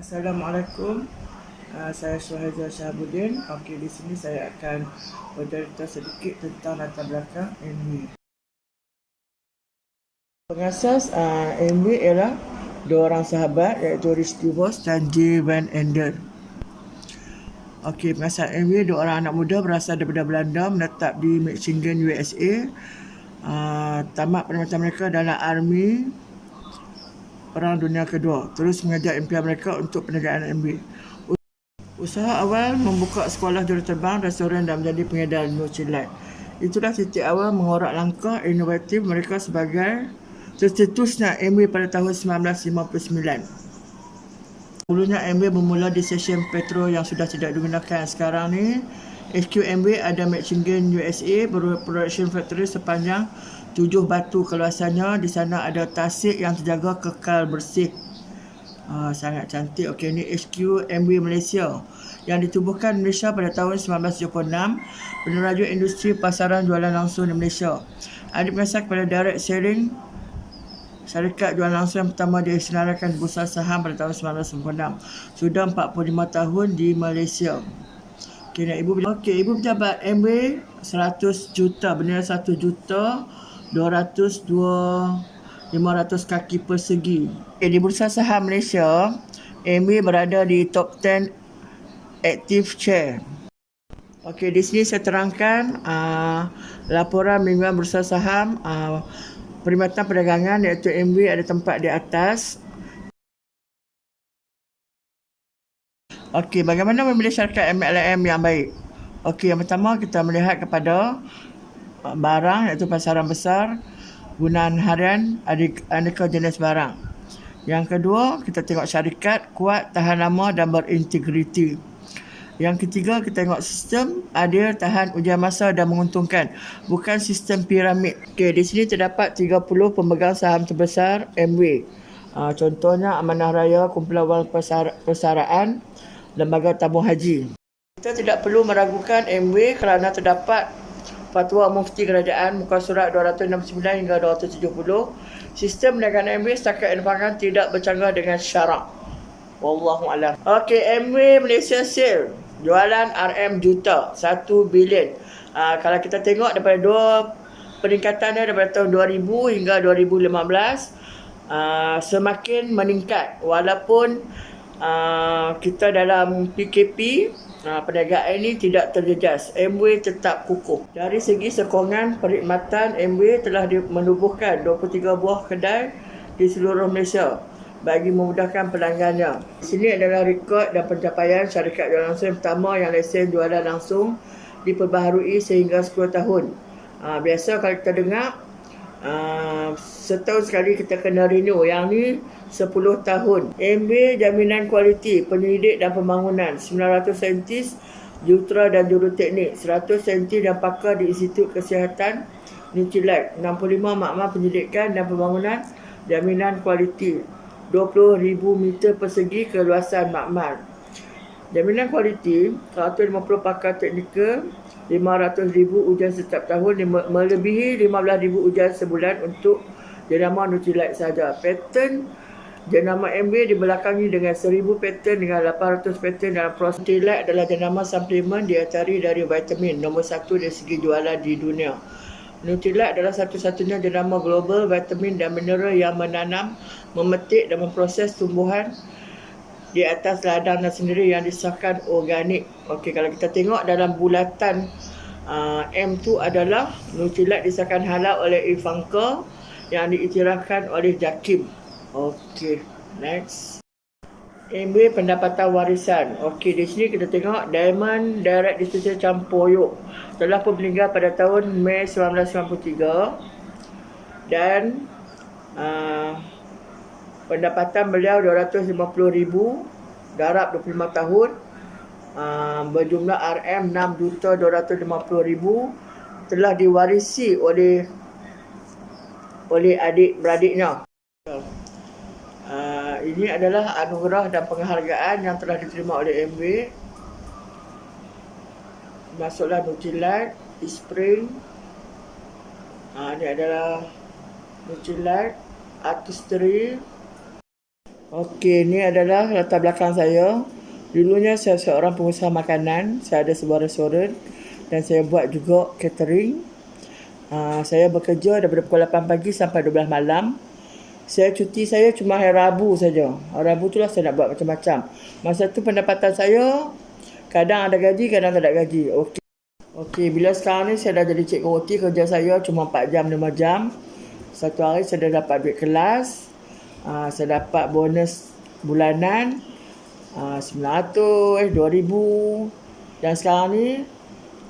Assalamualaikum. Saya Syahazah Shahabuddin. Okey, di sini saya akan bercerita sedikit tentang latar belakang MW. Pengasas MW ialah dua orang sahabat, iaitu Rich DeVos dan J. Van Ender. Okey, pengasas MW dua orang anak muda berasal daripada Belanda, menetap di Michigan, USA. Tamat perkhidmatan mereka dalam Army Perang Dunia Kedua, terus mengajar impian mereka untuk perniagaan MW. Usaha awal membuka sekolah juruterbang, restoran dan menjadi pengedar nucilat. Itulah titik awal mengorak langkah inovatif mereka sebagai tercetusnya MW pada tahun 1959. Dulunya MW bermula di stesen Petro yang sudah tidak digunakan sekarang ni. HQ MW ada Michigan, USA, production factory sepanjang 7 batu keluasannya. Di sana ada tasik yang terjaga kekal bersih. Sangat cantik. Okey, ini HQ MW Malaysia yang ditubuhkan Malaysia pada tahun 1976. Peneraju industri pasaran jualan langsung di Malaysia. Ada pengasas kepada direct selling. Syarikat jualan langsung yang pertama disenaraikan di Bursa Saham pada tahun 1996. Sudah 45 tahun di Malaysia. Okey, ibu pejabat MW 100 juta, bernilai 1 juta 500 kaki persegi. Di Bursa Saham Malaysia, MW berada di top 10 active share. Okey, di sini saya terangkan laporan mingguan Bursa Saham perkhidmatan perdagangan, iaitu MW ada tempat di atas. Okey, bagaimana memilih syarikat MLM yang baik? Okey, yang pertama kita melihat kepada barang, iaitu pasaran besar, gunaan harian, aneka jenis barang. Yang kedua, kita tengok syarikat kuat, tahan lama dan berintegriti. Yang ketiga, kita tengok sistem adil, tahan ujian masa dan menguntungkan, bukan sistem piramid. Okey, di sini terdapat 30 pemegang saham terbesar MW. Contohnya Amanah Raya, Kumpulan Wang Persaraan, Lembaga Tabung Haji. Kita tidak perlu meragukan MW kerana terdapat Fatwa Mufti Kerajaan muka surat 269 hingga 270. Sistem perniagaan MW setakat infrakan tidak bercanggah dengan syarak. Wallahualam. Okey, MW Malaysia Sale jualan RM juta, 1 bilion. Kalau kita tengok daripada dua peningkatannya daripada tahun 2000 hingga 2015, semakin meningkat walaupun kita dalam PKP. Perniagaan ini tidak terjejas. MW tetap kukuh. Dari segi sokongan perkhidmatan, MW telah menubuhkan 23 buah kedai di seluruh Malaysia bagi memudahkan pelanggannya. Di sini adalah rekod dan pencapaian syarikat jualan langsung yang pertama yang lesen jualan langsung diperbaharui sehingga 10 tahun. Biasa kalau kita dengar setahun sekali kita kena renew, yang ni 10 tahun. MW Jaminan Kualiti Penyelidik dan Pembangunan, 900 saintis jurutera dan juruteknik, 100 saintis dan pakar di Institut Kesihatan Nucilat, 65 makmal penyelidikan dan pembangunan jaminan kualiti, 20,000 meter persegi keluasan makmal. Jaminan kualiti, 150 pakar teknikal, 500,000 ujian setiap tahun, melebihi 15,000 ujian sebulan untuk jenama nucilat sahaja. Paten jenama MW dibelakangi dengan 1,000 paten dengan 800 paten dalam proses. Nucilat adalah jenama suplemen dietari dari vitamin nombor 1 dari segi jualan di dunia. Nucilat adalah satu-satunya jenama global vitamin dan mineral yang menanam, memetik dan memproses tumbuhan di atas ladang sendiri yang disahkan organik. Okey, kalau kita tengok dalam bulatan M tu adalah nucilat disahkan halal oleh Ivanka yang diiktirafkan oleh JAKIM. Okey, next. MW pendapatan warisan. Okey, di sini kita tengok Diamond Direct Distribution Campoyok telah pun meninggal pada tahun Mei 1993 dan pendapatan beliau 250,000 darab 25 tahun, berjumlah RM 6,250,000, telah diwarisi oleh adik-beradiknya. Ini adalah anugerah dan penghargaan yang telah diterima oleh MW. Masuklah Nucilat, Spring. Ini adalah Nucilat, Artistry. Okey, ini adalah latar belakang saya. Dulunya saya seorang pengusaha makanan. Saya ada sebuah restoran dan saya buat juga catering. Saya bekerja daripada pukul 8 pagi sampai 12 malam. Saya cuti saya cuma hari Rabu saja. Hari Rabu itulah saya nak buat macam-macam. Masa tu pendapatan saya kadang ada gaji, kadang tak ada gaji. Okey, bila sekarang ni saya dah jadi cikgu roti, kerja saya cuma 4 jam, 5 jam. Satu hari saya dah dapat duit kelas. Saya dapat bonus bulanan 900, 2000. Dan sekarang ni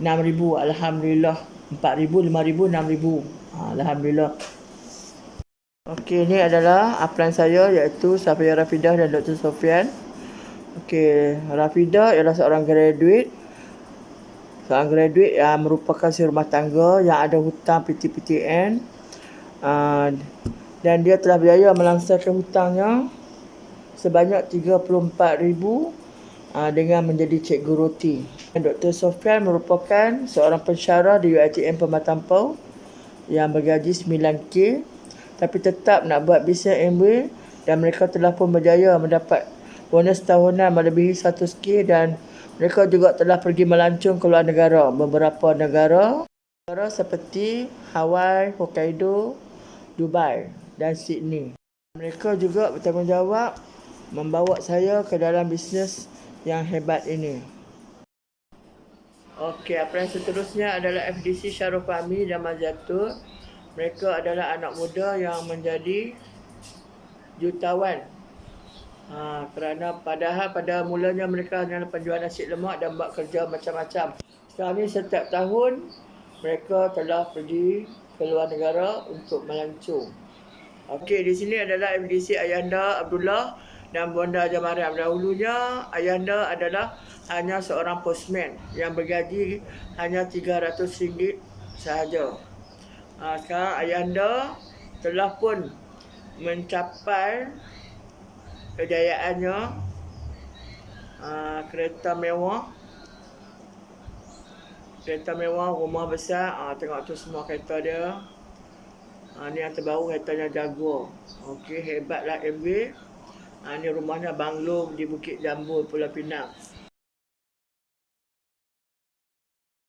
6000. Alhamdulillah. 4000, 5000, 6000. Alhamdulillah. Okey, ini adalah upline saya iaitu Safia Rafidah dan Dr. Sofian. Okey, Rafidah ialah seorang graduate. Seorang graduate yang merupakan si rumah tangga yang ada hutang PTPTN. Dan dia telah berjaya melangsirkan hutangnya sebanyak 34,000 dengan menjadi cikgu roti. Dr. Sofian merupakan seorang pensyarah di UiTM Pematang yang bergaji 9K tapi tetap nak buat bisnes Amway dan mereka telah pun berjaya mendapat bonus tahunan melebihi 100K dan mereka juga telah pergi melancong ke luar negara, beberapa negara seperti Hawaii, Hokkaido, Dubai dan Sydney. Mereka juga bertanggungjawab membawa saya ke dalam bisnes yang hebat ini. Okey, apa yang seterusnya adalah FDC Syarul Fahmi dan Mazatul. Mereka adalah anak muda yang menjadi jutawan. Kerana padahal pada mulanya mereka hanya penjual nasi lemak dan buat kerja macam-macam. Sekarang ni setiap tahun mereka telah pergi ke luar negara untuk melancong. Okey, di sini adalah FDC Ayanda Abdullah dan Bonda Jamariam. Dahulunya Ayanda adalah hanya seorang postman yang bergaji hanya RM300 sahaja. Sekarang Ayanda telah pun mencapai kejayaannya. Kereta mewah, rumah besar. Tengok tu semua kereta dia. Ni yang terbaru keretanya Jaguar. Okey, hebatlah MW. Ni rumahnya Banglo di Bukit Jambul, Pulau Pinang.